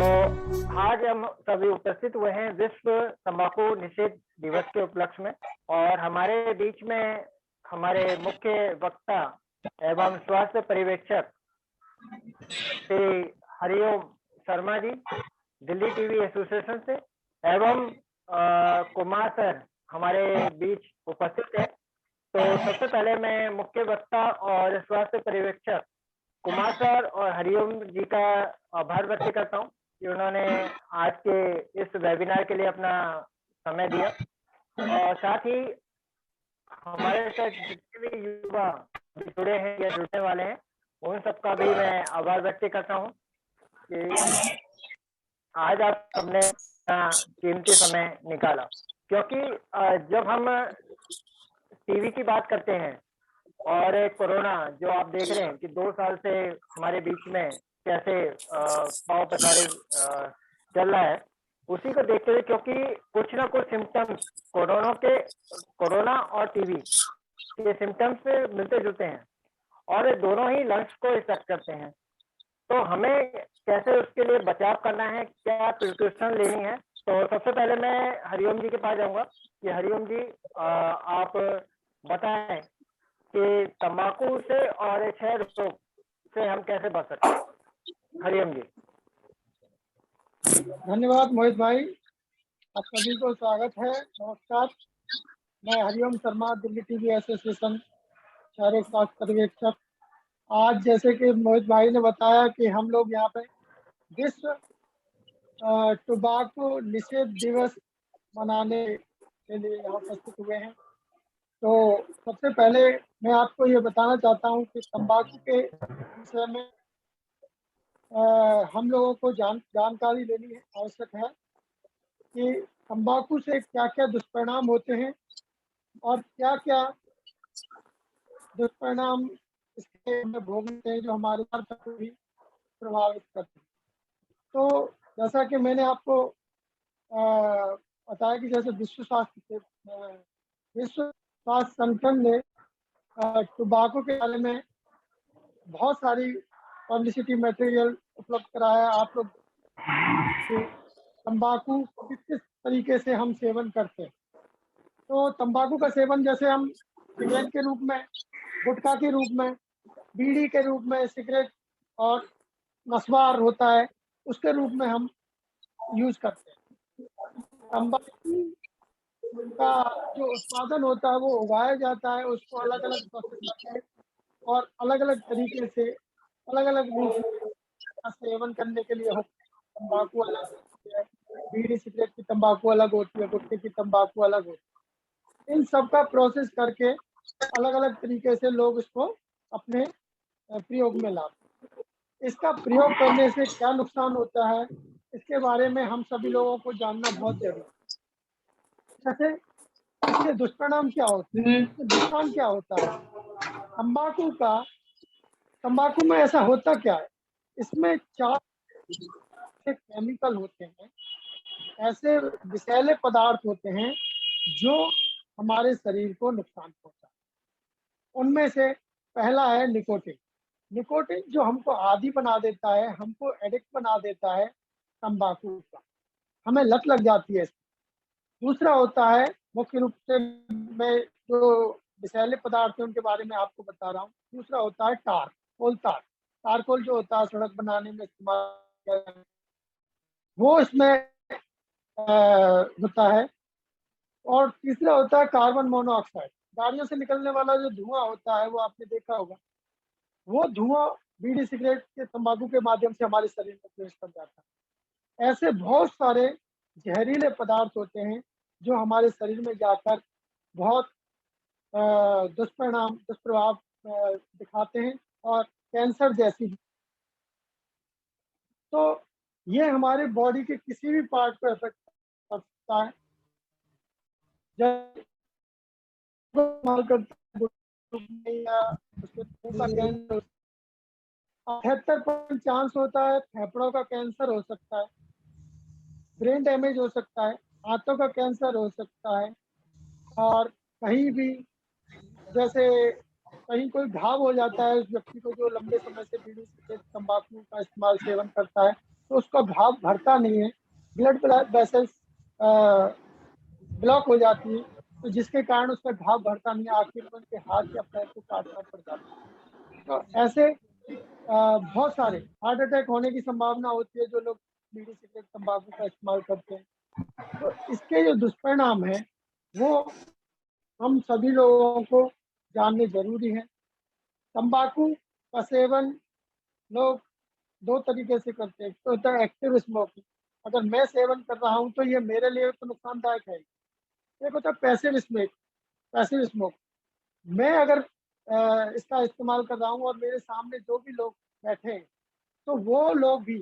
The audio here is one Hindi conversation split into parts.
आज हम सभी उपस्थित हुए हैं विश्व तंबाकू निषेध दिवस के उपलक्ष्य में और हमारे बीच में हमारे मुख्य वक्ता एवं स्वास्थ्य पर्यवेक्षक श्री हरिओम शर्मा जी दिल्ली टीवी एसोसिएशन से एवं कुमार सर हमारे बीच उपस्थित है। तो सबसे पहले मैं मुख्य वक्ता और स्वास्थ्य पर्यवेक्षक कुमार सर और हरिओम जी का आभार व्यक्त करता हूँ कि उन्होंने आज के इस वेबिनार के लिए अपना समय दिया और साथ ही हमारे साथ जितने भी युवा जुड़े हैं या जुड़ने वाले हैं उन सबका भी मैं आभार व्यक्त करता हूँ कि आज आप सबने अपना कीमती समय निकाला, क्योंकि जब हम टीवी की बात करते हैं और कोरोना जो आप देख रहे हैं कि 2 साल से हमारे बीच में कैसे पांव पसारे चल रहा है, उसी को देखते हुए क्योंकि कुछ ना कुछ सिम्टम्स कोरोना और टीवी के सिम्टम्स से मिलते जुलते हैं और दोनों ही लंग्स को इफेक्ट करते हैं। तो हमें कैसे उसके लिए बचाव करना है, क्या प्रिकॉशन लेनी है। तो सबसे पहले मैं हरिओम जी के पास जाऊंगा कि हरिओम जी आप बताएं कि तंबाकू से और क्षय रोग से हम कैसे बच सकते हैं। हरिओम जी। धन्यवाद मोहित भाई, आप सभी को स्वागत है। नमस्कार, मैं हरिओम शर्मा, दिल्ली टीवी एसोसिएशन शहरी स्वास्थ्य पर्यवेक्षक। आज जैसे कि मोहित भाई ने बताया कि हम लोग यहाँ पे विश्व टुबाको निषेध दिवस मनाने के लिए यहाँ उपस्थित हुए हैं। तो सबसे पहले मैं आपको ये बताना चाहता हूँ कि तंबाकू के विषय में हम लोगों को जानकारी लेनी आवश्यक है कि तंबाकू से क्या क्या दुष्परिणाम होते हैं और क्या क्या दुष्परिणाम इसके हमें भोगते हैं जो हमारे स्वास्थ्य को भी प्रभावित करते हैं। तो जैसा कि मैंने आपको बताया कि जैसे विश्व स्वास्थ्य संगठन ने टुबाको के बारे में बहुत सारी पब्लिसिटी मटेरियल उपलब्ध कराया। आप लोग तंबाकू किस किस तरीके से हम सेवन करते हैं। तो तंबाकू का सेवन जैसे हम सिगरेट के रूप में, गुटखा के रूप में, बीड़ी के रूप में, सिगरेट और नस्वार होता है उसके रूप में हम यूज करते हैं। तंबाकू का जो उत्पादन होता है वो उगाया जाता है, उसको अलग अलग प्रोसेस करके और अलग अलग तरीके से अलग अलग रूप में सेवन करने के लिए होता है। तंबाकू अलग होती है, बीड़ी सिगरेट की तंबाकू अलग होती है, गुटखे की तंबाकू अलग होती है। इन सब का प्रोसेस करके अलग अलग तरीके से लोग इसको अपने प्रयोग में लाते हैं। इसका प्रयोग करने से क्या नुकसान होता है, इसके बारे में हम सभी लोगों को जानना बहुत जरूरी है। जैसे इसके दुष्परिणाम क्या होते हैं, इसके नुकसान क्या होता है। तंबाकू में ऐसा होता क्या है, इसमें 4 केमिकल होते हैं, ऐसे विषैले पदार्थ होते हैं जो हमारे शरीर को नुकसान पहुंचाते हैं। उनमें से पहला है निकोटिन। निकोटिन जो हमको आदी बना देता है, हमको एडिक्ट बना देता है तंबाकू का, हमें लत लग जाती है। दूसरा होता है, मुख्य रूप से मैं जो विषैले पदार्थ है उनके बारे में आपको बता रहा हूँ। दूसरा होता है टार, कोल तार। टारकोल जो होता है सड़क बनाने में इस्तेमाल किया जाता है, वो इसमें होता है। और तीसरा होता है कार्बन मोनोऑक्साइड। गाड़ियों से निकलने वाला जो धुआं होता है वो आपने देखा होगा, वो धुआं बीड़ी सिगरेट के तंबाकू के माध्यम से हमारे शरीर में प्रवेश कर जाता है। ऐसे बहुत सारे जहरीले पदार्थ होते हैं जो हमारे शरीर में जाकर बहुत दुष्प्रभाव दिखाते हैं और कैंसर जैसी। तो ये हमारे बॉडी के किसी भी पार्ट को इफेक्ट कर सकता है। जब या उसके का कैंसर 78% चांस होता है, फेफड़ों का कैंसर हो सकता है, ब्रेन डैमेज हो सकता है, हाथों का कैंसर हो सकता है, और कहीं भी जैसे कहीं कोई घाव हो जाता है उस व्यक्ति को जो लंबे समय से बीड़ी सिगरेट तंबाकू का इस्तेमाल सेवन करता है, तो उसका भाप भरता नहीं है, ब्लड वेसल्स ब्लॉक हो जाती है, तो जिसके कारण उसमें भाप भरता नहीं है, आखिर में उनके हाथ या पैर को काटना पड़ जाता है। तो ऐसे बहुत सारे हार्ट अटैक होने की संभावना होती है जो लोग बीड़ी सिगरेट तंबाकू का इस्तेमाल करते हैं। तो इसके जो दुष्परिणाम हैं वो हम सभी लोगों को जानने जरूरी है। तंबाकू का सेवन लोग दो तरीके से करते हैं। एक तो होता है एक्टिव स्मोकिंग, अगर मैं सेवन कर रहा हूँ तो ये मेरे लिए तो नुकसानदायक है। एक होता है पैसिव स्मोक, मैं अगर इसका इस्तेमाल कर रहा हूँ और मेरे सामने जो भी लोग बैठे हैं तो वो लोग भी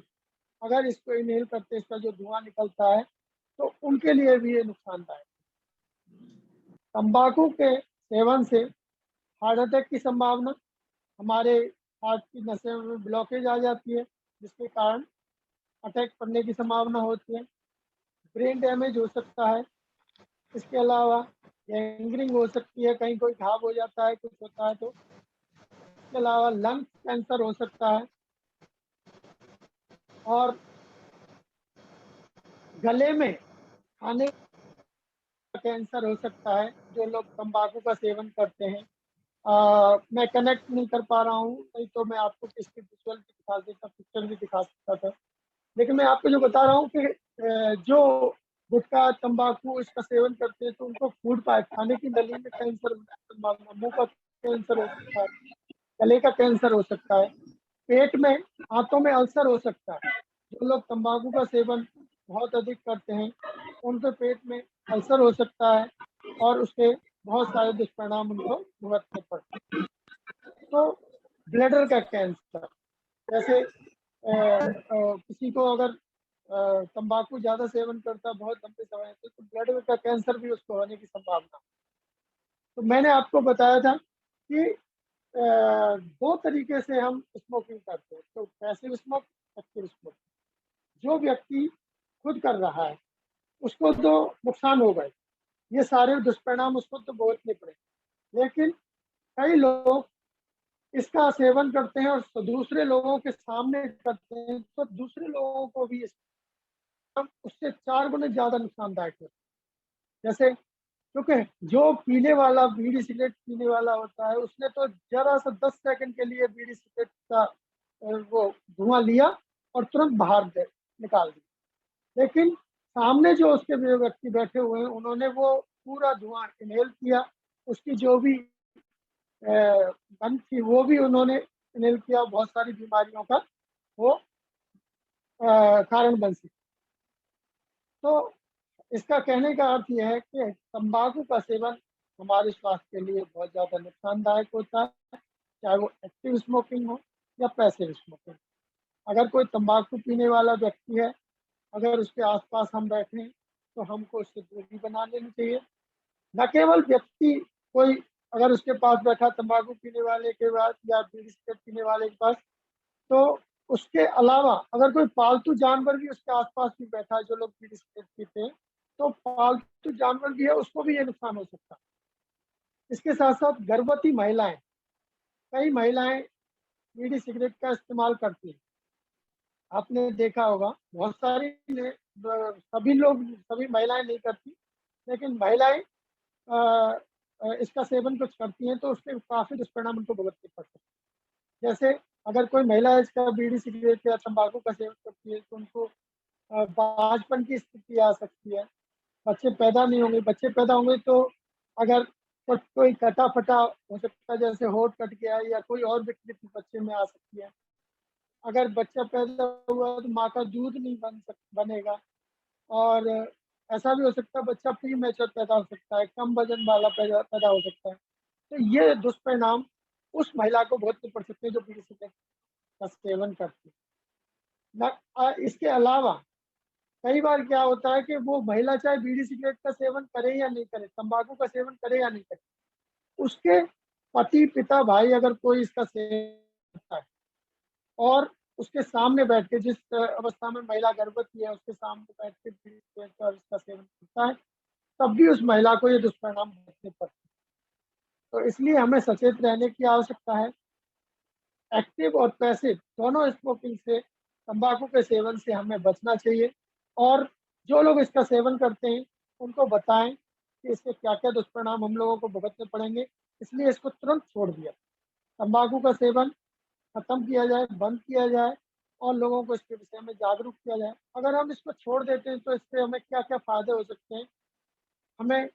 अगर इसको इनहेल करते हैं, इसका जो धुआं निकलता है, तो उनके लिए भी ये नुकसानदायक है। तंबाकू के सेवन से हार्ट अटैक की संभावना, हमारे हार्ट की नसें में ब्लॉकेज आ जाती है जिसके कारण अटैक पड़ने की संभावना होती है। ब्रेन डैमेज हो सकता है। इसके अलावा गैंग्रीन हो सकती है, कहीं कोई घाव हो जाता है, कुछ होता है तो। इसके अलावा लंग कैंसर हो सकता है और गले में खाने का कैंसर हो सकता है जो लोग तंबाकू का सेवन करते हैं। मैं कनेक्ट नहीं कर पा रहा हूँ, नहीं तो मैं आपको इसकी विजुअल भी दिखा देता, पिक्चर भी दिखा सकता था। लेकिन मैं आपको जो बता रहा हूँ कि जो गुटखा तंबाकू इसका सेवन करते हैं तो उनको फूड पाइप, खाने की नली में कैंसर होने की संभावना, मुंह का कैंसर हो सकता है, गले का कैंसर हो सकता है, पेट में, हाथों में अल्सर हो सकता है। जो लोग तंबाकू का सेवन बहुत अधिक करते हैं उनके पेट में अल्सर हो सकता है और उसके बहुत सारे दुष्परिणाम उनको भुगतने पड़ते हैं। तो ब्लैडर का कैंसर, जैसे किसी को अगर तंबाकू ज्यादा सेवन करता बहुत लंबे समय से तो ब्लड का कैंसर भी उसको होने की संभावना। तो मैंने आपको बताया था कि दो तरीके से हम स्मोकिंग करते हैं, तो पैसिव स्मोक, एक्टिव स्मोक। जो व्यक्ति खुद कर रहा है उसको तो नुकसान होगा ही, ये सारे दुष्परिणाम उसको तो भुगतने पड़े। लेकिन कई लोग इसका सेवन करते हैं और दूसरे लोगों के सामने करते हैं तो दूसरे लोगों को भी उससे 4 गुना ज्यादा नुकसानदायक है। जैसे क्योंकि जो पीने वाला, बीड़ी सिगरेट पीने वाला होता है, उसने तो जरा सा 10 सेकंड के लिए बीड़ी सिगरेट का वो धुआं लिया और तुरंत बाहर निकाल दिया। लेकिन सामने जो उसके व्यक्ति बैठे हुए हैं उन्होंने वो पूरा धुआं इनहेल किया, उसकी जो भी गंध थी वो भी उन्होंने इनहेल किया, बहुत सारी बीमारियों का वो कारण बन सकती। तो इसका कहने का अर्थ यह है कि तंबाकू का सेवन हमारे स्वास्थ्य के लिए बहुत ज़्यादा नुकसानदायक होता है, चाहे वो एक्टिव स्मोकिंग हो या पैसिव स्मोकिंग। अगर कोई तंबाकू पीने वाला व्यक्ति है, अगर उसके आसपास हम बैठे तो हमको उससे दूरी बना लेनी चाहिए। न केवल व्यक्ति, कोई अगर उसके पास बैठा तंबाकू पीने वाले के बाद या बीड़ी सिगरेट पीने वाले के पास, तो उसके अलावा अगर कोई पालतू जानवर भी उसके आसपास भी बैठा है, जो लोग बीड़ी सिगरेट पीते हैं, तो पालतू जानवर भी है उसको भी ये नुकसान हो सकता है। इसके साथ साथ गर्भवती महिलाएं, कई महिलाएं बीड़ी सिगरेट का इस्तेमाल करती हैं। आपने देखा होगा बहुत सारी सभी महिलाएं नहीं करती, लेकिन महिलाएं इसका सेवन कुछ करती हैं तो उसके काफी दुष्परिणाम उनको भुगतने पड़ते हैं। जैसे अगर कोई महिला इसका बीड़ी सिगरेट या तंबाकू का सेवन करती है तो उनको बांझपन की स्थिति आ सकती है, बच्चे पैदा नहीं होंगे, बच्चे पैदा होंगे तो अगर कोई कटा फटा हो सकता है, जैसे होठ कट गया या कोई और विकृति बच्चे में आ सकती है। अगर बच्चा पैदा हुआ तो माँ का दूध नहीं बनेगा और ऐसा भी हो सकता है बच्चा प्री मैच्योर पैदा हो सकता है, कम वजन वाला पैदा हो सकता है। तो ये दुष्परिणाम उस महिला को भुगतने पड़ सकते हैं जो बीड़ी सिगरेट का सेवन करती है। इसके अलावा कई बार क्या होता है कि वो महिला चाहे बीड़ी सिगरेट का सेवन करे या नहीं करे, तंबाकू का सेवन करे या नहीं करे, उसके पति, पिता, भाई अगर कोई इसका सेवन करता है और उसके सामने बैठ के, जिस अवस्था में महिला गर्भवती है उसके सामने बैठ के बीड़ी सिगरेट का इसका सेवन करता है, तब भी उस महिला को ये दुष्परिणाम भुगतने पड़ते हैं। तो इसलिए हमें सचेत रहने की आवश्यकता है। एक्टिव और पैसिव दोनों स्मोकिंग से तंबाकू के सेवन से हमें बचना चाहिए और जो लोग इसका सेवन करते हैं उनको बताएं कि इसके क्या क्या दुष्परिणाम हम लोगों को भुगतने पड़ेंगे, इसलिए इसको तुरंत छोड़ दिया। तंबाकू का सेवन खत्म किया जाए, बंद किया जाए और लोगों को इसके विषय में जागरूक किया जाए। अगर हम इसको छोड़ देते हैं तो इससे हमें क्या क्या फायदे हो सकते हैं। हमें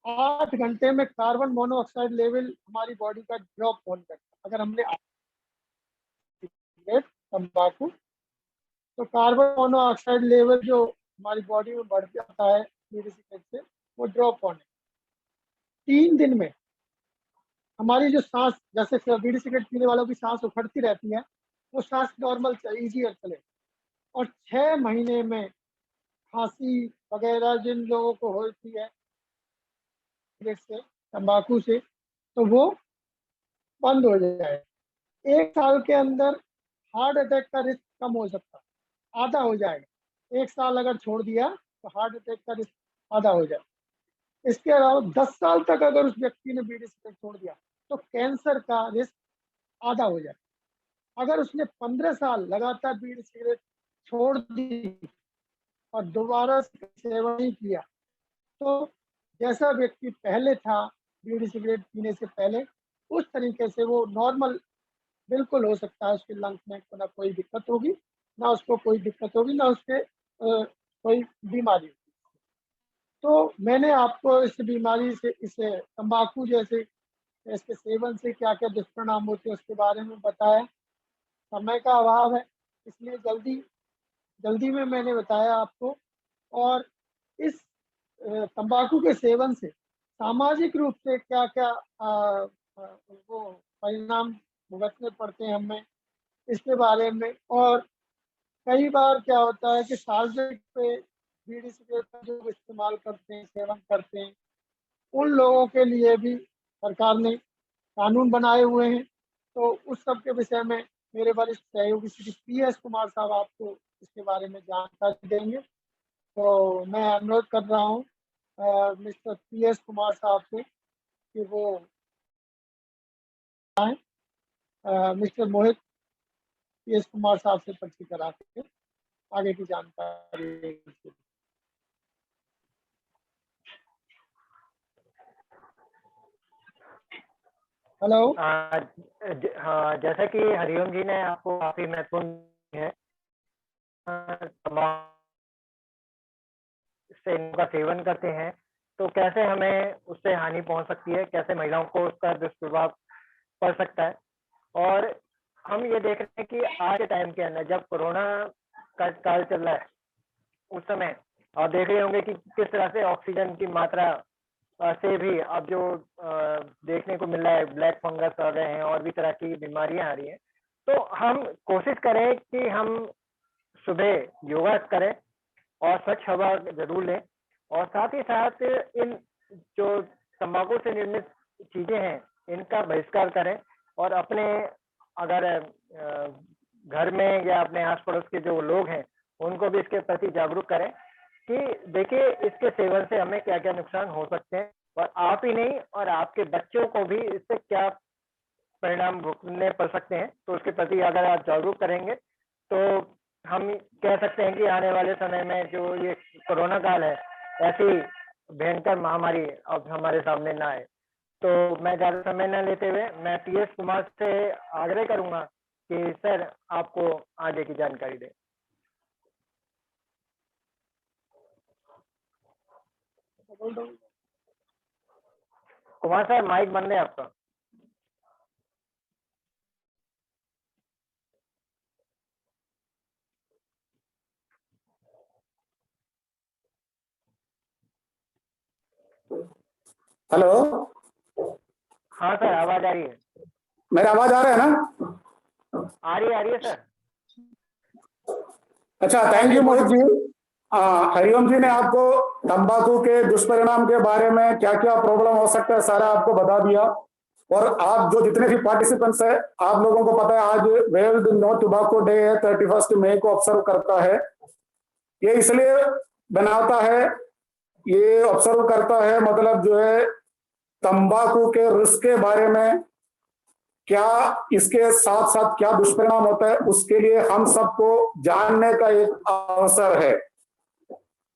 8 घंटे में कार्बन मोनोऑक्साइड लेवल हमारी बॉडी का ड्रॉप होने लगता है। अगर हमने तंबाकू तो कार्बन मोनोऑक्साइड लेवल जो हमारी बॉडी में बढ़ जाता है बीड़ी सिगरेट से, वो ड्रॉप होने 3 दिन में हमारी जो सांस, जैसे बीड़ी सिगरेट पीने वालों की सांस उखड़ती रहती है, वो सांस नॉर्मल ईजियर चले। और 6 महीने में खांसी वगैरह जिन लोगों को होती है से, तंबाकू से, तो वो बंद हो जाए। 1 साल के अंदर हार्ट अटैक का रिस्क कम हो सकता है, आधा हो जाएगा। 1 साल अगर छोड़ दिया तो हार्ट अटैक का रिस्क आधा हो जाए। इसके अलावा 10 साल तक अगर उस व्यक्ति ने बीड़ी सिगरेट छोड़ दिया तो कैंसर का रिस्क आधा हो जाए। अगर उसने 15 साल लगातार बीड़ी सिगरेट छोड़ दी और दोबारा सेवन नहीं किया तो जैसा व्यक्ति पहले था बीड़ी सिगरेट पीने से पहले, उस तरीके से वो नॉर्मल बिल्कुल हो सकता है। उसके लंग्स में ना कोई दिक्कत होगी, ना उसको कोई दिक्कत होगी, ना उसके कोई बीमारी होगी। तो मैंने आपको इस बीमारी से, इसे तंबाकू जैसे इसके सेवन से क्या क्या दुष्परिणाम होते हैं उसके बारे में बताया। समय का अभाव है इसलिए जल्दी में मैंने बताया आपको। और इस तंबाकू के सेवन से सामाजिक रूप से क्या क्या वो परिणाम भुगतने पड़ते हैं हमें, इसके बारे में। और कई बार क्या होता है कि सार्वजनिक पे बीड़ी सिगरेट का जो इस्तेमाल करते हैं, सेवन करते हैं, उन लोगों के लिए भी सरकार ने कानून बनाए हुए हैं। तो उस सब के विषय में मेरे वरिष्ठ सहयोगी श्री PS कुमार साहब आपको इसके बारे में जानकारी देंगे। तो मैं अनुरोध कर रहा हूँ मिस्टर PS कुमार साहब से कि वो आए। मिस्टर मोहित PS कुमार साहब से परिचय करा के आगे की जानकारी। हेलो। हाँ, जैसा कि हरिओम जी ने आपको काफी महत्वपूर्ण है से इनका सेवन करते हैं तो कैसे हमें उससे हानि पहुंच सकती है, कैसे महिलाओं को उसका दुष्प्रभाव पड़ सकता है। और हम ये देख रहे हैं कि आज के टाइम के अंदर जब कोरोना का काल चल रहा है उस समय आप देख रहे होंगे कि किस तरह से ऑक्सीजन की मात्रा से भी अब जो देखने को मिल रहा है, ब्लैक फंगस आ रहे हैं और भी तरह की बीमारियां आ रही हैं। तो हम कोशिश करें कि हम सुबह योगा करें और स्वच्छ हवा जरूर लें, और साथ ही साथ इन जो तंबाकू से निर्मित चीजें हैं इनका बहिष्कार करें। और अपने अगर घर में या अपने आस पड़ोस के जो लोग हैं उनको भी इसके प्रति जागरूक करें कि देखिए इसके सेवन से हमें क्या क्या नुकसान हो सकते हैं, और आप ही नहीं और आपके बच्चों को भी इससे क्या परिणाम भुगतने पड़ सकते हैं। तो उसके प्रति अगर आप जागरूक करेंगे तो हम कह सकते हैं कि आने वाले समय में जो ये कोरोना काल है, ऐसी भयंकर महामारी अब हमारे सामने ना आए। तो मैं ज्यादा समय न लेते हुए मैं PS कुमार से आग्रह करूंगा कि सर आपको आगे की जानकारी दें। कुमार सर माइक बंद है आपका। हेलो। हाँ सर आवाज आ रही है। मेरा आवाज आ रहा है ना? आ रही है सर। अच्छा, थैंक यू मोहित जी। हरिओम जी ने आपको तंबाकू के दुष्परिणाम के बारे में क्या क्या प्रॉब्लम हो सकता है सारा आपको बता दिया। और आप जो जितने भी पार्टिसिपेंट्स हैं, आप लोगों को पता है आज वर्ल्ड नो टोबैको डे है, 31 मई को ऑब्जर्व करता है। ये इसलिए बनाता है, ये ऑब्जर्व करता है मतलब जो है तंबाकू के रिस्क के बारे में क्या इसके साथ साथ क्या दुष्परिणाम होता है, उसके लिए हम सबको जानने का एक अवसर है।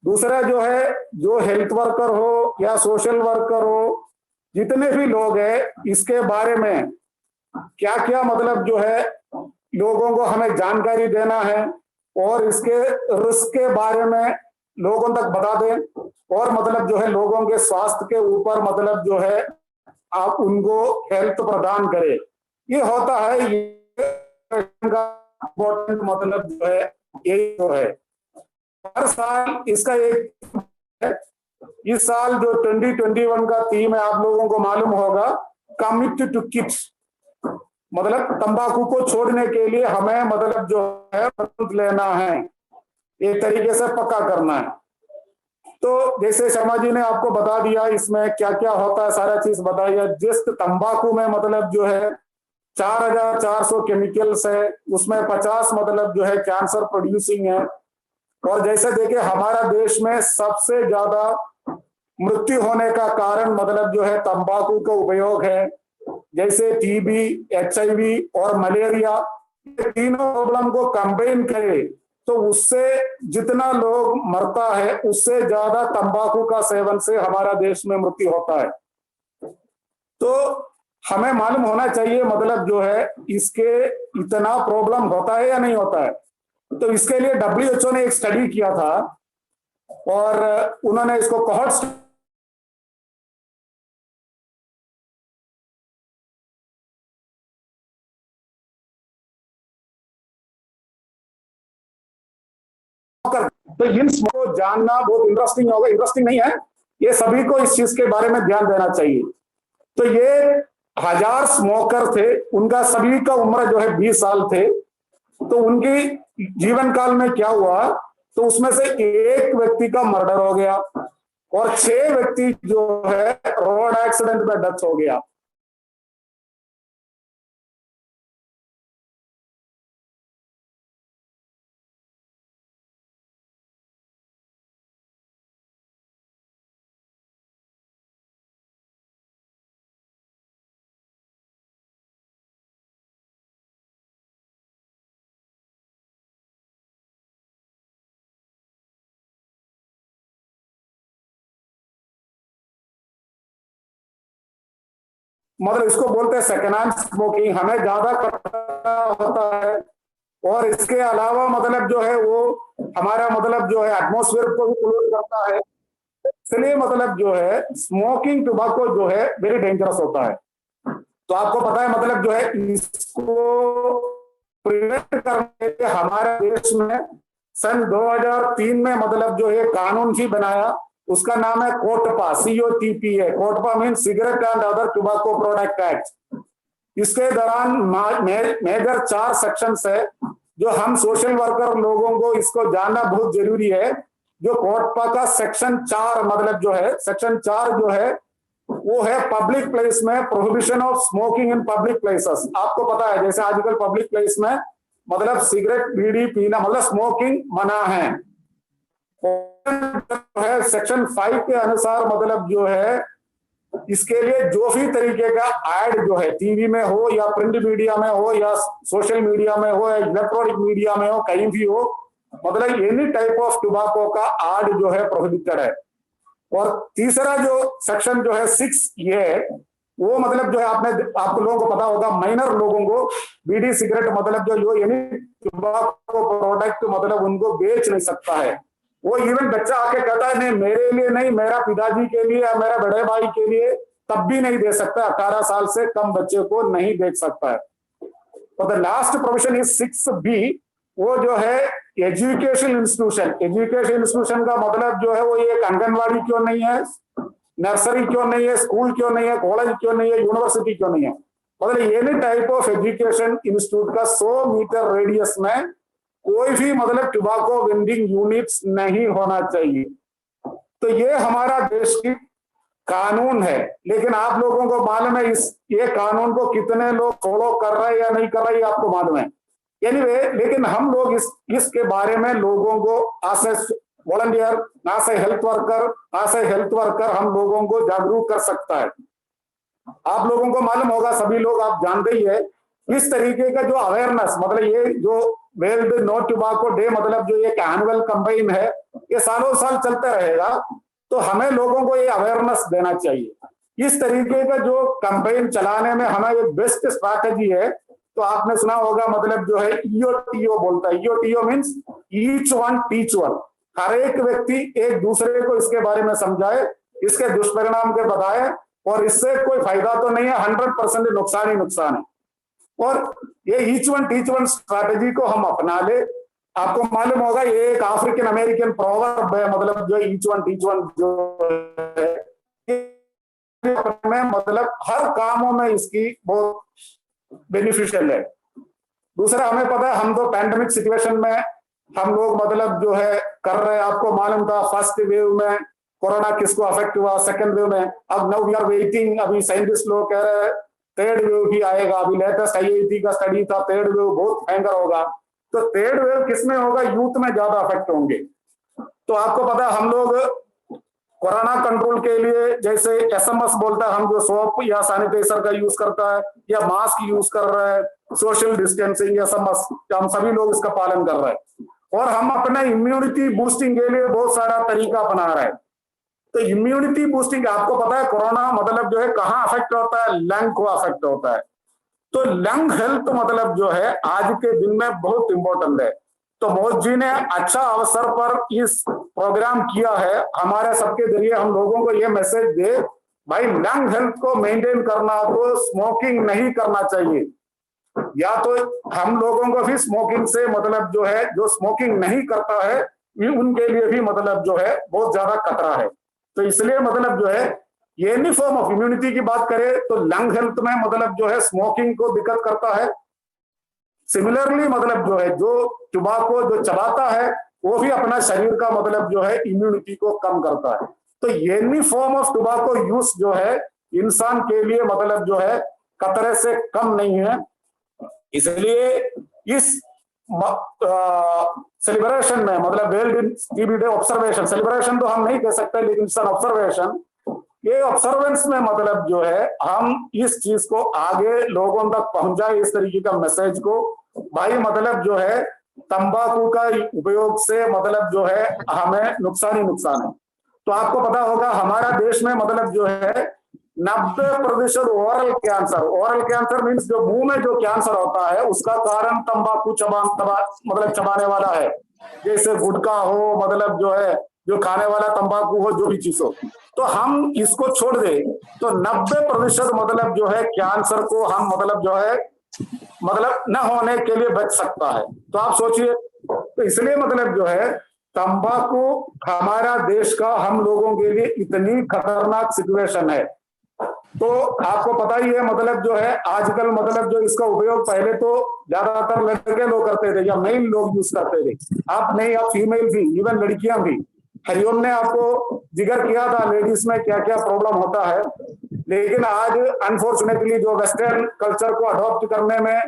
दूसरा जो है, जो हेल्थ वर्कर हो या सोशल वर्कर हो, जितने भी लोग हैं, इसके बारे में क्या क्या मतलब जो है लोगों को हमें जानकारी देना है और इसके रिस्क के बारे में लोगों तक बता दें और मतलब जो है लोगों के स्वास्थ्य के ऊपर मतलब जो है आप उनको हेल्थ प्रदान करें। ये होता है, ये इम्पोर्टेंट मतलब जो है यही तो है। हर साल इसका एक, इस साल जो 2021 का थीम है आप लोगों को मालूम होगा, कमिट टू किड्स, मतलब तंबाकू को छोड़ने के लिए हमें मतलब जो है लेना है, एक तरीके से पक्का करना है। तो जैसे शर्मा जी ने आपको बता दिया इसमें क्या क्या होता है, सारा चीज बताइए। जिस तंबाकू में मतलब जो है 4400 केमिकल्स है, उसमें 50 मतलब जो है कैंसर प्रोड्यूसिंग है। और जैसे देखे हमारा देश में सबसे ज्यादा मृत्यु होने का कारण मतलब जो है तंबाकू का उपयोग है। जैसे टीबी, एचआईवी और मलेरिया, तीनों प्रॉब्लम को कंबाइन करें तो उससे जितना लोग मरता है उससे ज्यादा तंबाकू का सेवन से हमारा देश में मृत्यु होता है। तो हमें मालूम होना चाहिए मतलब जो है इसके इतना प्रॉब्लम होता है या नहीं होता है। तो इसके लिए WHO ने एक स्टडी किया था और उन्होंने इसको कोहॉर्ट तो इन को जानना बहुत इंटरेस्टिंग होगा, इंटरेस्टिंग नहीं है, ये सभी को इस चीज के बारे में ध्यान देना चाहिए। तो ये 1000 स्मोकर थे, उनका सभी का उम्र जो है 20 साल थे। तो उनकी जीवन काल में क्या हुआ, तो उसमें से एक व्यक्ति का मर्डर हो गया और 6 व्यक्ति जो है रोड एक्सीडेंट में डेथ हो गया। मतलब इसको बोलते हैं सेकेंड हैंड स्मोकिंग, हमें ज्यादा करना होता है। और इसके अलावा मतलब जो है वो हमारा मतलब जो है एटमॉस्फेयर को भी पोल्यूट करता है। इसलिए मतलब जो है स्मोकिंग टोबैको जो है वेरी डेंजरस होता है। तो आपको पता है मतलब जो है इसको प्रिवेंट करने के हमारे देश में सन 2003 में मतलब जो है कानून भी बनाया, उसका नाम है COTPA, COTPA। COTPA mean cigarette and other tobacco product act. इसके दौरान मेजर 4 सेक्शंस है जो हम सोशल वर्कर लोगों को इसको जानना बहुत जरूरी है। जो कोटपा का सेक्शन 4 मतलब जो है सेक्शन 4 जो है वो है पब्लिक प्लेस में prohibition of smoking in public places. आपको पता है जैसे आजकल पब्लिक प्लेस में मतलब सिगरेट बीड़ी पीना मतलब स्मोकिंग मना है। सेक्शन 5 के अनुसार मतलब जो है इसके लिए जो भी तरीके का एड जो है टीवी में हो या प्रिंट मीडिया में हो या सोशल मीडिया में हो या इलेक्ट्रॉनिक मीडिया में हो, कहीं भी हो, मतलब एनी टाइप ऑफ टोबैको का एड जो है प्रोहिबिटेड है। और तीसरा जो सेक्शन जो है 6 ये है, वो मतलब जो है आप लोगों को पता होगा माइनर लोगों को बीड़ी सिगरेट मतलब जो यानी टोबैको प्रोडक्ट मतलब उनको बेच नहीं सकता है। वो इवन बच्चा आके कहता है नहीं मेरे लिए नहीं, मेरा पिताजी के लिए या मेरा बड़े भाई के लिए, तब भी नहीं दे सकता। 18 साल से कम बच्चे को नहीं बेच सकता है। और the last provision is 6B, वो जो है एजुकेशन इंस्टीट्यूशन। एजुकेशन इंस्टीट्यूशन का मतलब जो है वो एक आंगनबाड़ी क्यों नहीं है, नर्सरी क्यों नहीं है, स्कूल क्यों नहीं है, कॉलेज क्यों नहीं है, यूनिवर्सिटी क्यों नहीं है, मतलब any type of education institute का 100 मीटर रेडियस में कोई भी मतलब टोबैको वेंडिंग यूनिट्स नहीं होना चाहिए। तो ये हमारा देश की कानून है, लेकिन आप लोगों को मालूम है ये कानून को कितने लोग फॉलो कर रहे हैं या नहीं कर रहे हैं आपको मालूम है। एनीवे, लेकिन हम लोग इसके बारे में लोगों को as a volunteer, as a health worker हम लोगों को जागरूक कर सकता है। आप लोगों को मालूम होगा, सभी लोग आप जानते ही है, इस तरीके का जो अवेयरनेस, मतलब ये जो वर्ल्ड नो टोबैको डे, मतलब जो एक एनुअल कैंपेन है, ये सालों साल चलता रहेगा। तो हमें लोगों को ये अवेयरनेस देना चाहिए। इस तरीके का जो कैंपेन चलाने में हमें एक बेस्ट स्ट्रैटेजी है। तो आपने सुना होगा, मतलब जो है ईओटीओ बोलता है। EOTO means each one teach one. हर एक व्यक्ति एक दूसरे को इसके बारे में समझाए, इसके दुष्परिणाम के बताए, और इससे कोई फायदा तो नहीं है, 100% नुकसान ही नुकसान है। और ये each one teach one strategy को हम अपना ले। आपको मालूम होगा ये एक अफ्रीकन अमेरिकन प्रोवर्ब है, मतलब जो ईच वन टीच वन जो है, मतलब हर कामों में इसकी बहुत बेनिफिशियल है। दूसरा, हमें पता है हम तो पैंडेमिक सिचुएशन में हम लोग मतलब जो है कर रहे हैं। आपको मालूम था फर्स्ट वेव में कोरोना किसको अफेक्ट हुआ, सेकंड वेव में, अब नाउ वी आर वेटिंग, अभी साइंटिस्ट लोग कह रहे हैं थर्ड वेव भी आएगा। अभी लेटेस्ट आईआईटी का स्टडी था, थर्ड वेव बहुत भयंकर होगा। तो थर्ड वेव किसमें होगा? यूथ में ज्यादा अफेक्ट होंगे। तो आपको पता है हम लोग कोरोना कंट्रोल के लिए जैसे एसएमएस बोलता है, हम जो सोप या सैनिटाइजर का यूज करता है या मास्क यूज कर रहे हैं, सोशल डिस्टेंसिंग, एसएमएस, हम सभी लोग इसका पालन कर रहे हैं। और हम अपने इम्यूनिटी बूस्टिंग के लिए बहुत सारा तरीका अपना रहे हैं। तो इम्यूनिटी बूस्टिंग, आपको पता है कोरोना मतलब जो है कहाँ अफेक्ट होता है? लंग को अफेक्ट होता है। तो लंग हेल्थ मतलब जो है आज के दिन में बहुत इंपॉर्टेंट है। तो मोदी जी ने अच्छा अवसर पर इस प्रोग्राम किया है। हमारे सबके जरिए हम लोगों को ये मैसेज दे, भाई लंग हेल्थ को मेंटेन करना तो स्मोकिंग नहीं करना चाहिए। या तो हम लोगों को भी स्मोकिंग से मतलब जो है, जो स्मोकिंग नहीं करता है उनके लिए भी मतलब जो है बहुत ज्यादा खतरा है। तो इसलिए मतलब जो है एनी फॉर्म ऑफ इम्यूनिटी की बात करें तो लंग हेल्थ में मतलब जो है स्मोकिंग को दिक्कत करता है। सिमिलरली मतलब जो है जो टुबाको जो चबाता है वो भी अपना शरीर का मतलब जो है इम्यूनिटी को कम करता है। तो एनी फॉर्म ऑफ टुबाको यूज जो है इंसान के लिए मतलब जो है खतरे से कम नहीं है। इसलिए इस सेलिब्रेशन में मतलब world TB day observation, celebration तो हम नहीं कह सकते लेकिन सन ऑब्जर्वेशन, ये ऑब्जर्वेंस में मतलब जो है हम इस चीज को आगे लोगों तक पहुंचाए, इस तरीके का मैसेज को, भाई मतलब जो है तंबाकू का उपयोग से मतलब जो है हमें नुकसान ही नुकसान है। तो आपको पता होगा हमारा देश में मतलब जो है 90% ओरल कैंसर मीन्स जो मुंह में जो कैंसर होता है उसका कारण तंबाकू मतलब चबाने वाला है। जैसे गुटखा हो, मतलब जो है जो खाने वाला तंबाकू हो, जो भी चीज हो, तो हम इसको छोड़ दे तो 90% मतलब जो है कैंसर को हम मतलब जो है मतलब न होने के लिए बच सकता है। तो आप सोचिए, तो इसलिए मतलब जो है तंबाकू हमारा देश का हम लोगों के लिए इतनी खतरनाक सिचुएशन है। तो आपको पता ही है मतलब जो है आजकल मतलब जो इसका उपयोग पहले तो ज्यादातर लड़के लोग करते थे या मेल लोग यूज करते थे, आप नहीं, आप फीमेल भी, इवन लड़कियां भी। हरिओम ने आपको जिक्र किया था लेडीज में क्या क्या प्रॉब्लम होता है। लेकिन आज अनफॉर्चुनेटली जो वेस्टर्न कल्चर को अडॉप्ट करने में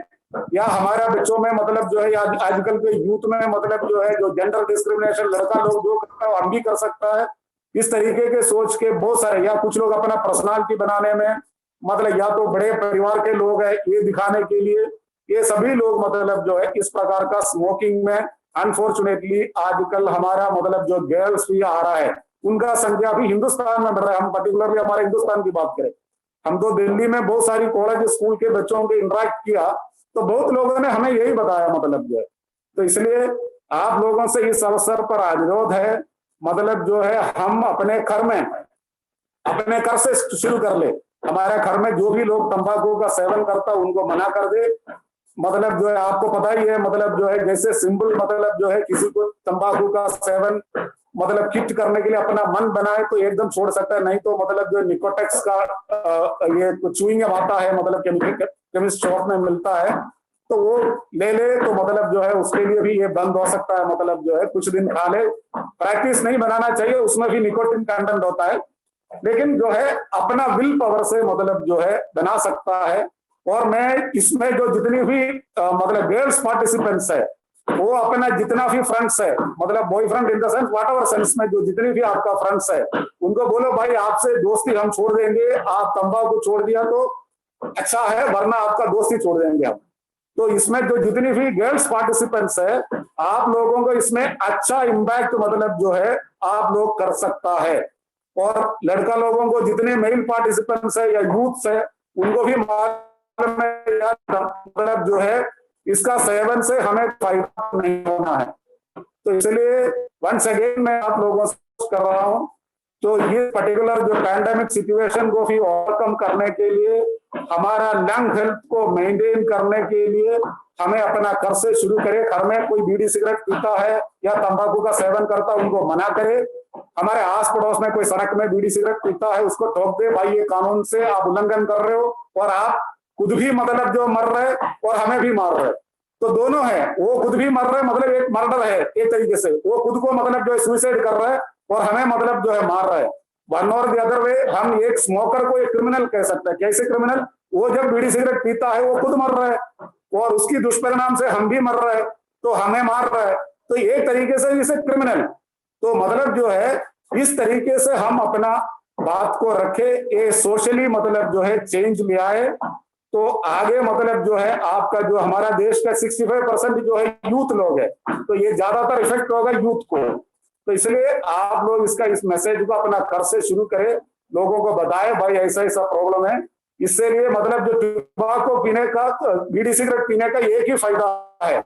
या हमारा बच्चों में मतलब जो है आजकल के यूथ में मतलब जो है जो जेंडर डिस्क्रिमिनेशन लड़का लोग जो करता है हम भी कर सकता है, इस तरीके के सोच के बहुत सारे, या कुछ लोग अपना पर्सनालिटी बनाने में मतलब या तो बड़े परिवार के लोग हैं ये दिखाने के लिए, ये सभी लोग मतलब जो है इस प्रकार का स्मोकिंग में अनफॉर्चुनेटली आजकल हमारा मतलब जो गर्ल्स भी आ रहा है उनका संख्या भी हिंदुस्तान में बढ़ रहा है। हम पर्टिकुलरली हमारे हिंदुस्तान की बात करें, हम तो दिल्ली में बहुत सारी कॉलेज स्कूल के बच्चों के इंटरेक्ट किया तो बहुत लोगों ने हमें यही बताया मतलब जो है। तो इसलिए आप लोगों से इस अवसर पर अनुरोध है मतलब जो है हम अपने घर से शुरू कर ले। हमारे घर में जो भी लोग तंबाकू का सेवन करता है उनको मना कर दे। मतलब जो है आपको पता ही है मतलब जो है जैसे सिंपल मतलब जो है किसी को तंबाकू का सेवन मतलब किट करने के लिए अपना मन बनाए तो एकदम छोड़ सकता है, नहीं तो मतलब जो निकोटेक्स का ये चुइंगम आता है मतलब केमिस्ट शॉप में मिलता है तो वो ले तो मतलब जो है उसके लिए भी ये बंद हो सकता है। मतलब जो है कुछ दिन खा ले, प्रैक्टिस नहीं बनाना चाहिए, उसमें भी निकोटिन कंटेंट होता है, लेकिन जो है अपना विल पावर से मतलब जो है बना सकता है। और मैं इसमें जो जितनी भी मतलब गर्ल्स पार्टिसिपेंट्स है वो अपना जितना भी फ्रेंड्स है, मतलब boyfriend in the sense what ever sense में जो जितने भी आपका फ्रेंड्स है, उनको बोलो भाई आपसे दोस्ती हम छोड़ देंगे, आप तंबाकू छोड़ दिया तो अच्छा है, वरना आपका दोस्ती छोड़ देंगे हम। तो इसमें जो जितनी भी गर्ल्स पार्टिसिपेंट्स है, आप लोगों को इसमें अच्छा इम्पैक्ट मतलब जो है आप लोग कर सकता है। और लड़का लोगों को जितने मेल पार्टिसिपेंट्स है या यूथ्स है, उनको भी मालूम है यार मतलब जो है इसका सेवन से हमें फायदा नहीं होना है। तो इसलिए वंस अगेन मैं आप लोगों से कर रहा हूं, तो ये पर्टिकुलर जो पैंडेमिक सिचुएशन को भी ओवरकम करने के लिए, हमारा लंग हेल्थ को मेंटेन करने के लिए हमें अपना घर से शुरू करें। घर में कोई बीड़ी सिगरेट पीता है या तंबाकू का सेवन करता है उनको मना करे। हमारे आस पड़ोस में कोई सड़क में बीड़ी सिगरेट पीता है उसको ठोक दे, भाई ये कानून से आप उल्लंघन कर रहे हो और आप खुद भी मतलब जो मर रहे और हमें भी मार रहे। तो दोनों है, वो खुद भी मर रहे मतलब एक मर्डर है एक तरीके से, वो खुद को मतलब जो है सुसाइड कर रहा है और हमें मतलब जो है मार रहा है। वन और द अदर वे हम एक स्मोकर को एक क्रिमिनल कह सकते हैं। कैसे क्रिमिनल? वो जब बीड़ी सिगरेट पीता है वो खुद मर रहा है और उसकी दुष्परिणाम से हम भी मर रहे हैं, तो हमें मार रहा है, तो एक तरीके से इसे क्रिमिनल। तो मतलब जो है इस तरीके से हम अपना बात को रखे, ये सोशली मतलब जो है चेंज ले आए, तो आगे मतलब जो है आपका जो हमारा देश का 65% जो है यूथ लोग है, तो ये ज्यादातर इफेक्ट होगा यूथ को। तो इसलिए आप लोग इसका इस मैसेज को अपना घर से शुरू करें, लोगों को बताएं भाई ऐसा ऐसा प्रॉब्लम है। इससे लिए मतलब जो तंबाकू पीने का, बीड़ी सिगरेट पीने का एक ही फायदा है,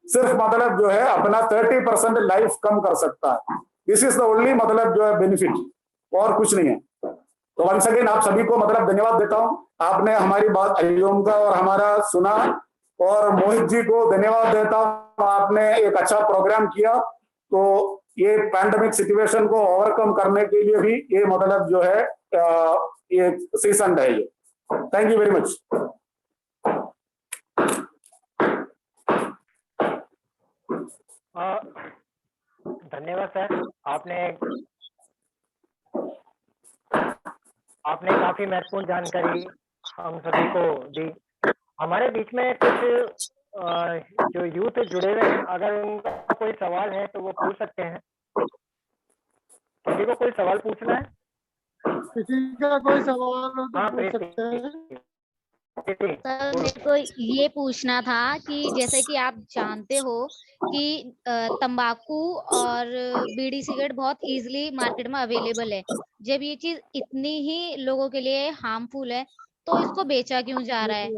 सिर्फ मतलब जो है अपना 30% लाइफ कम कर सकता है। दिस इज द ओनली मतलब जो है बेनिफिट, और कुछ नहीं है। तो वंस अगेन आप सभी को मतलब धन्यवाद देता हूं, आपने हमारी बात हरिओम का और हमारा सुना, और मोहित जी को धन्यवाद देता हूं, आपने एक अच्छा प्रोग्राम किया। तो ये पैंडेमिक सिचुएशन को ओवरकम करने के लिए भी ये मतलब जो है ये सीजन है ये। Thank you very much. धन्यवाद सर, आपने काफी महत्वपूर्ण जानकारी हम सभी को दी। हमारे बीच में कुछ जो यूथ जुड़े हुए हैं, अगर उनका कोई सवाल है तो वो पूछ सकते हैं। किसी को कोई सवाल पूछना है? किसी का कोई सवाल हो तो हाँ, पूछ सकते हैं। सर मेरे को ये पूछना था कि जैसे कि आप जानते हो कि तंबाकू और बीड़ी सिगरेट बहुत इजीली मार्केट में अवेलेबल है। जब ये चीज इतनी ही लोगों के लिए हार्मफुल है तो इसको बेचा क्यों जा रहा है?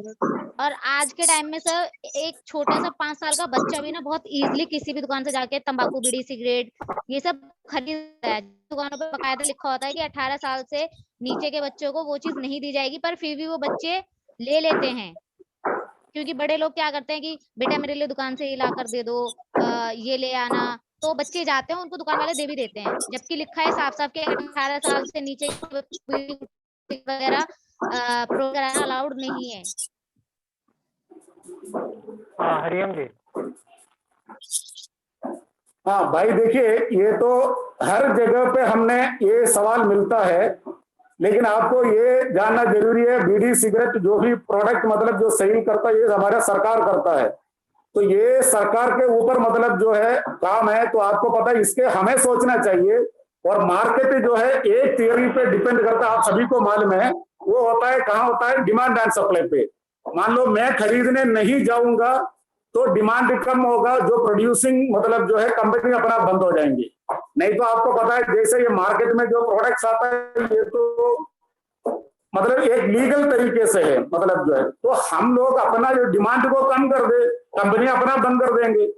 और आज के टाइम में सर एक छोटा सा 5 साल का बच्चा भी ना बहुत इजीली किसी भी दुकान से जाके तंबाकू बीड़ी सिगरेट ये सब खरीद रहा है। दुकानों पे बकायदा लिखा होता है कि 18 साल से नीचे के बच्चों को वो चीज नहीं दी जाएगी, पर फिर भी वो बच्चे ले लेते हैं। क्योंकि बड़े लोग क्या करते हैं कि बेटा मेरे लिए दुकान से ये ला कर दे दो, ये ले आना, तो बच्चे जाते हैं, उनको दुकान वाले दे भी देते हैं, जबकि लिखा है साफ साफ कि 18 साल से नीचे वगैरह प्रोग्राम अलाउड नहीं है। हाँ हरिओम जी। हाँ भाई देखिए, ये तो हर जगह पे हमने ये सवाल मिलता है, लेकिन आपको ये जानना जरूरी है बीड़ी सिगरेट जो भी प्रोडक्ट मतलब जो सेल करता है ये हमारा सरकार करता है, तो ये सरकार के ऊपर मतलब जो है काम है। तो आपको पता है इसके हमें सोचना चाहिए, और मार्केट जो है एक थियरी पे डिपेंड करता है, आप सभी को मालूम है, वो होता है कहाँ होता है, डिमांड एंड सप्लाई पे। मान लो मैं खरीदने नहीं जाऊंगा तो डिमांड कम होगा, जो प्रोड्यूसिंग मतलब जो है कंपनी अपना बंद हो जाएंगी। नहीं तो आपको पता है जैसे ये मार्केट में जो प्रोडक्ट्स आता है ये तो मतलब एक लीगल तरीके से है मतलब जो है, तो हम लोग अपना जो डिमांड को कम कर दे, कंपनी अपना बंद कर देंगे।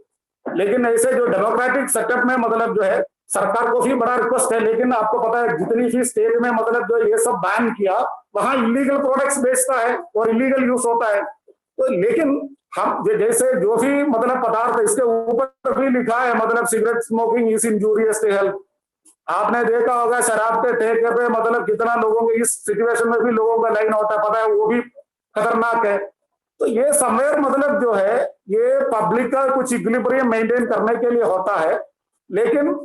लेकिन ऐसे जो डेमोक्रेटिक सेटअप में मतलब जो है सरकार को भी बड़ा रिक्वेस्ट है, लेकिन आपको पता है जितनी भी स्टेट में मतलब जो ये सब बैन किया वहां इलीगल प्रोडक्ट्स बेचता है और इलीगल यूज होता है। तो लेकिन हम जैसे जो भी मतलब पदार्थ इसके ऊपर भी लिखा है मतलब cigarette smoking is injurious to health. आपने देखा होगा शराब के ठेके पे मतलब कितना लोगों को इस सिचुएशन में भी लोगों का लाइन होता है, पता है वो भी खतरनाक है। तो ये समवेयर मतलब जो है ये पब्लिक का कुछ इक्विलिब्रियम मेंटेन करने के लिए होता है, लेकिन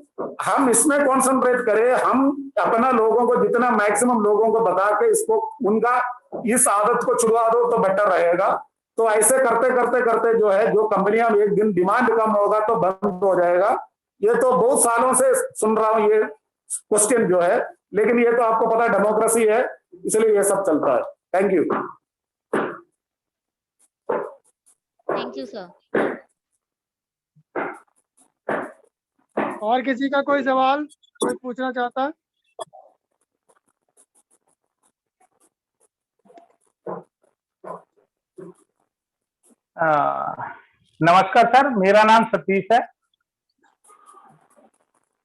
हम इसमें कॉन्सेंट्रेट करें, हम अपना लोगों को जितना मैक्सिमम लोगों को बता के इसको उनका इस आदत को छुड़वा दो तो बेटर रहेगा। तो ऐसे करते करते करते जो है, जो कंपनियां एक दिन डिमांड कम होगा तो बंद हो जाएगा। ये तो बहुत सालों से सुन रहा हूं ये क्वेश्चन जो है, लेकिन ये तो आपको पता है डेमोक्रेसी है, इसलिए ये सब चलता है। Thank you. Thank you sir. और किसी का कोई सवाल कोई पूछना चाहता है? नमस्कार सर, मेरा नाम सतीश है।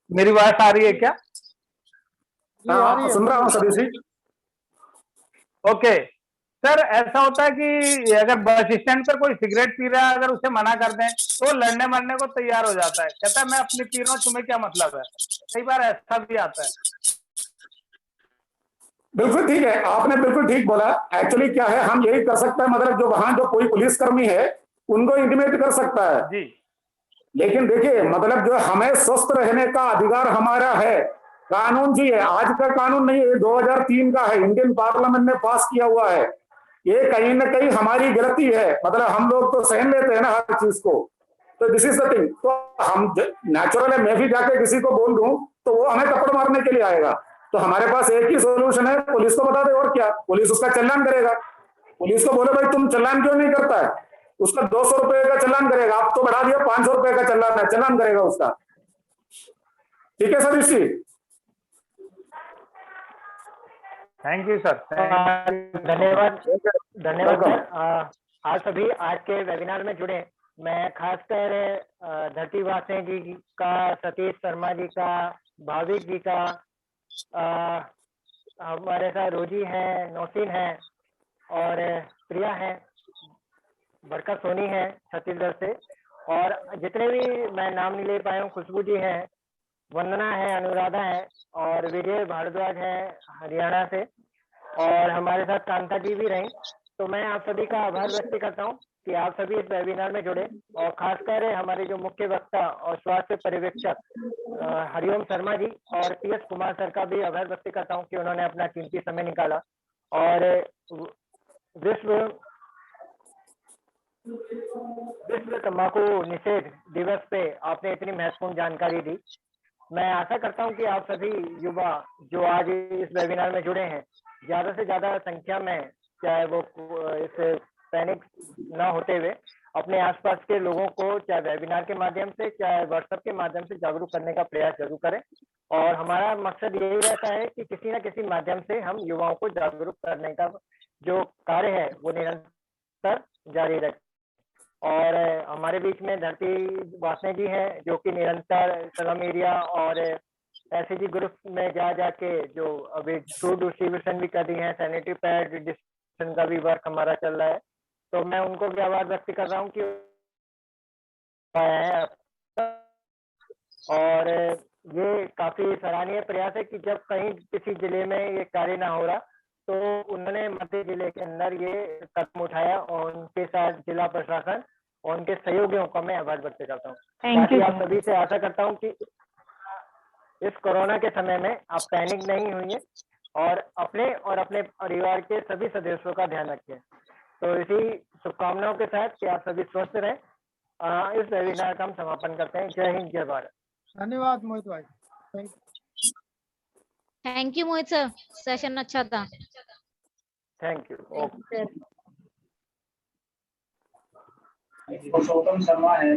मेरी आवाज आ रही है क्या? जी आ रही है। सुन रहा हूँ सतीश जी। ओके सर, ऐसा होता है कि अगर बस स्टैंड पर कोई सिगरेट पी रहा है, अगर उसे मना कर दें तो लड़ने मरने को तैयार हो जाता है, कहता है मैं अपनी पी रहा हूँ, तुम्हें क्या मतलब है। कई बार ऐसा भी आता है। बिल्कुल ठीक है, आपने बिल्कुल ठीक बोला। एक्चुअली क्या है, हम यही कर सकते हैं, मतलब जो वहां जो कोई पुलिसकर्मी है उनको इंटीमेट कर सकता है जी। लेकिन देखिए, मतलब जो हमें स्वस्थ रहने का अधिकार हमारा है, कानून जी है, आज का कानून नहीं है, 2003 का है, इंडियन पार्लियामेंट ने पास किया हुआ है। ये कहीं ना कहीं हमारी गलती है, मतलब हम लोग तो सहन लेते हैं ना हर चीज को, तो दिस इज द थिंग। तो हम नेचुरल है, मैं भी जाके किसी को बोल दूं तो वो हमें थप्पड़ मारने के लिए आएगा, तो हमारे पास एक ही सोल्यूशन है, पुलिस को बता दे, और क्या, पुलिस उसका चालान करेगा। पुलिस को बोले भाई तुम चालान क्यों नहीं करता है, उसका 200 रुपए का चालान करेगा, आप तो बढ़ा दिया 500 रुपए का चालान है, चालान करेगा उसका। ठीक है Satish ji. Thank you sir. धन्यवाद धन्यवाद सर। आप सभी आज के वेबिनार में जुड़े। मैं खासकर धरती वासे जी का, सतीश शर्मा जी का, भाविक जी का, हमारे साथ रोजी है, नौसीन है और प्रिया है, बरका सोनी है छत्तीसगढ़ से, और जितने भी मैं नाम नहीं ले पाया हूँ, खुशबू जी है, वंदना है, अनुराधा है और विजय भारद्वाज है हरियाणा से, और हमारे साथ कांता जी भी रही। तो मैं आप सभी का आभार व्यक्त करता हूँ कि आप सभी इस वेबिनार में जुड़े, और खासकर हमारे जो मुख्य वक्ता और स्वास्थ्य पर्यवेक्षक हरिओम शर्मा जी और PS कुमार सर का भी आभार व्यक्त करता हूँ कि उन्होंने अपना कीमती समय निकाला और विश्व तंबाकू निषेध दिवस पे आपने इतनी महत्वपूर्ण जानकारी दी। मैं आशा करता हूं कि आप सभी युवा जो आज इस वेबिनार में जुड़े हैं, ज्यादा से ज्यादा संख्या में, चाहे वो इस पैनिक न होते हुए अपने आसपास के लोगों को चाहे वेबिनार के माध्यम से चाहे व्हाट्सएप के माध्यम से जागरूक करने का प्रयास जरूर करें। और हमारा मकसद यही रहता है कि किसी न किसी माध्यम से हम युवाओं को जागरूक करने का जो कार्य है वो निरंतर जारी रखें। और हमारे बीच में धरती वासने जी हैं जो कि निरंतर स्लम एरिया और SCG ग्रुप में जा जाके जो अभी फूड डिस्ट्रीब्यूशन भी कर रही है, सैनिटरी पैड डिस्ट्रीब्यूशन का भी वर्क हमारा चल रहा है। तो मैं उनको भी आभार व्यक्त कर रहा हूँ कि और ये काफी सराहनीय प्रयास है कि जब कहीं किसी जिले में ये कार्य ना हो रहा तो उन्होंने मध्य जिले के अंदर ये कदम उठाया, और उनके साथ जिला प्रशासन और उनके सहयोगियों का मैं आभार व्यक्त करता हूँ। साथ ही आप सभी से आशा करता हूँ कि इस कोरोना के समय में आप पैनिक नहीं हुई और अपने परिवार के सभी सदस्यों का ध्यान रखें। तो इसी शुभकामनाओं के साथ कि आप सभी स्वस्थ रहें, इस वेबिनार का हम समापन करते हैं। जय हिंद, जय भारत। धन्यवाद मोहित भाई। Thank you Mohit sir, session अच्छा था। Thank you. पुरुषोत्तम शर्मा है।